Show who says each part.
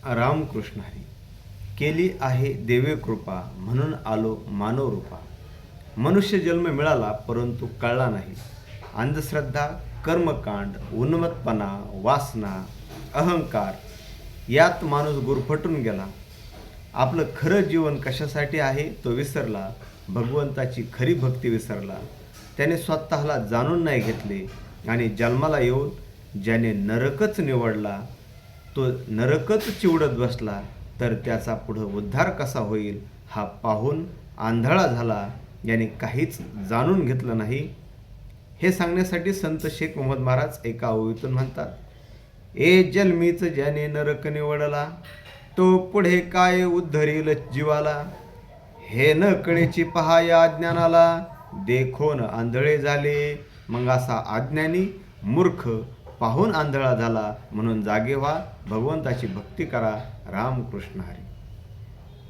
Speaker 1: रामकृष्ण हरी. केली आहे देवे कृपा म्हणून आलो मानव रूपा. मनुष्य जन्म मिळाला परंतु कळला नाही. अंधश्रद्धा, कर्मकांड, उन्मत्तपणा, वासना, अहंकार यात माणूस गुरफटून गेला. आपलं खरं जीवन कशासाठी आहे तो विसरला. भगवंताची खरी भक्ती विसरला. त्याने स्वतःला जाणून नाही घेतले आणि जन्माला येऊन ज्याने नरकच निवडला तो नरकच चिवडत बसला. तर त्याचा पुढं उद्धार कसा होईल हा पाहून आंधळा झाला. याने काहीच जाणून घेतलं नाही. हे सांगण्यासाठी संत शेख मोहम्मद महाराज एका ओवीतून म्हणतात, ए जन्मीच ज्याने नरक निवडला तो पुढे काय उद्धरील जीवाला. हे न कळेची पहा या अज्ञानाला, देखोन आंधळे झाले. मग असा अज्ञानी मूर्ख पाहून आंधळा झाला. म्हणून जागे व्हा, भगवंताची भक्ती करा. रामकृष्ण हरी.